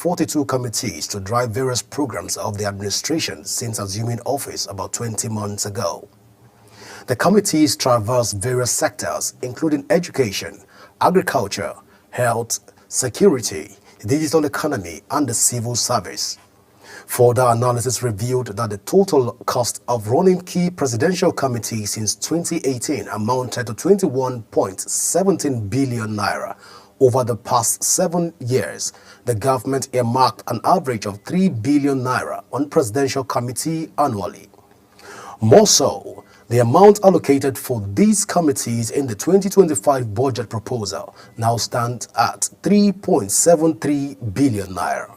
42 committees to drive various programs of the administration since assuming office about 20 months ago. The committees traverse various sectors, including education, agriculture, health, security, digital economy, and the civil service. Further analysis revealed that the total cost of running key presidential committees since 2018 amounted to 21.17 billion naira. Over the past 7 years, the government earmarked an average of 3 billion naira on presidential committee annually. More so, the amount allocated for these committees in the 2025 budget proposal now stands at 3.73 billion naira.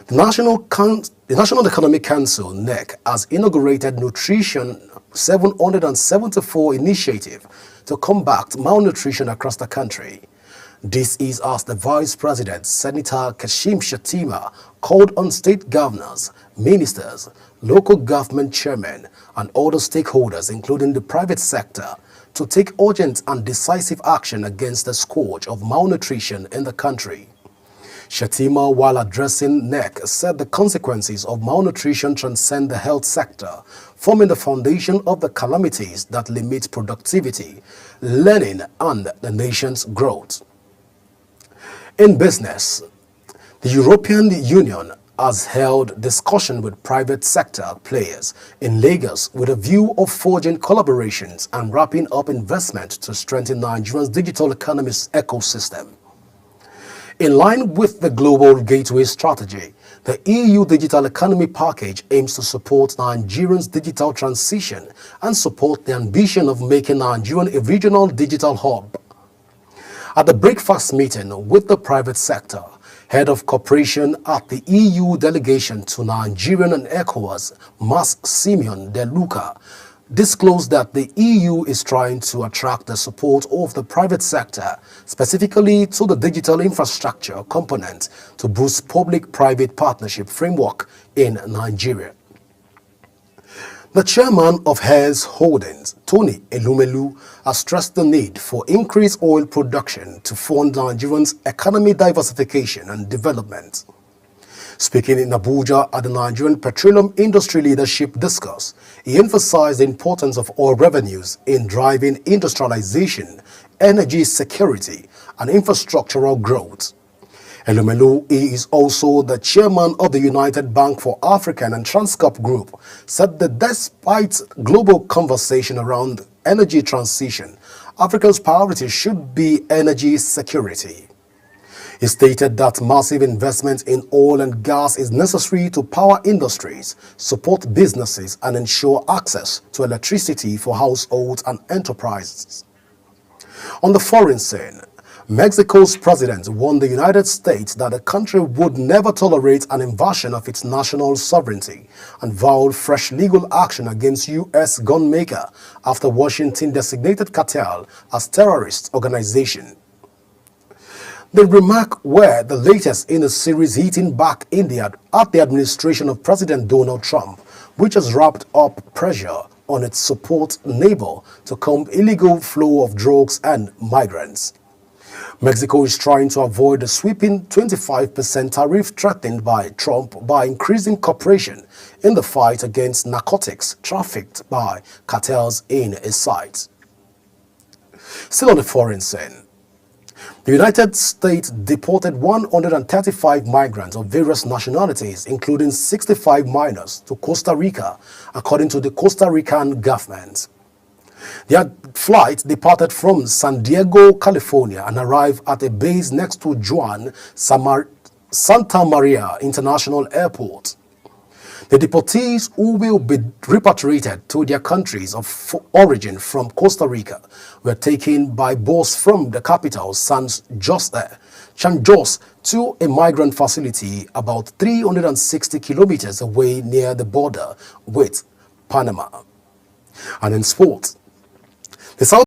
The National Economic Council (NEC) has inaugurated Nutrition 774 initiative to combat malnutrition across the country. This is as the Vice President, Senator Kashim Shettima, called on state governors, ministers, local government chairmen, and other stakeholders, including the private sector, to take urgent and decisive action against the scourge of malnutrition in the country. Shettima, while addressing NEC, said the consequences of malnutrition transcend the health sector, forming the foundation of the calamities that limit productivity, learning, and the nation's growth. In business, the European Union has held discussion with private sector players in Lagos with a view of forging collaborations and wrapping up investment to strengthen Nigeria's digital economy's ecosystem. In line with the Global Gateway Strategy, the EU Digital Economy Package aims to support Nigerians' digital transition and support the ambition of making Nigeria a regional digital hub. At the breakfast meeting with the private sector, Head of Cooperation at the EU delegation to Nigeria and ECOWAS, Mas Simeon De Luca, disclosed that the EU is trying to attract the support of the private sector, specifically to the digital infrastructure component, to boost public-private partnership framework in Nigeria. The chairman of Hess Holdings, Tony Elumelu, has stressed the need for increased oil production to fund Nigerians' economic diversification and development. Speaking in Abuja at the Nigerian Petroleum Industry Leadership Discourse, he emphasized the importance of oil revenues in driving industrialization, energy security, and infrastructural growth. Elumelu is also the chairman of the United Bank for African and Transcorp Group, said that despite global conversation around energy transition, Africa's priority should be energy security. He stated that massive investment in oil and gas is necessary to power industries, support businesses, and ensure access to electricity for households and enterprises. On the foreign scene, Mexico's president warned the United States that the country would never tolerate an invasion of its national sovereignty and vowed fresh legal action against U.S. gunmaker after Washington designated cartel as terrorist organization. The remark were the latest in a series hitting back at the administration of President Donald Trump, which has wrapped up pressure on its support neighbor to combat illegal flow of drugs and migrants. Mexico is trying to avoid the sweeping 25% tariff threatened by Trump by increasing cooperation in the fight against narcotics trafficked by cartels in its sites. Still on the foreign scene, the United States deported 135 migrants of various nationalities, including 65 minors, to Costa Rica, according to the Costa Rican government. Their flight departed from San Diego, California, and arrived at a base next to Juan Santa Maria International Airport. The deportees, who will be repatriated to their countries of origin from Costa Rica, were taken by bus from the capital, San Jose, to a migrant facility about 360 kilometers away near the border with Panama. And in sports, the South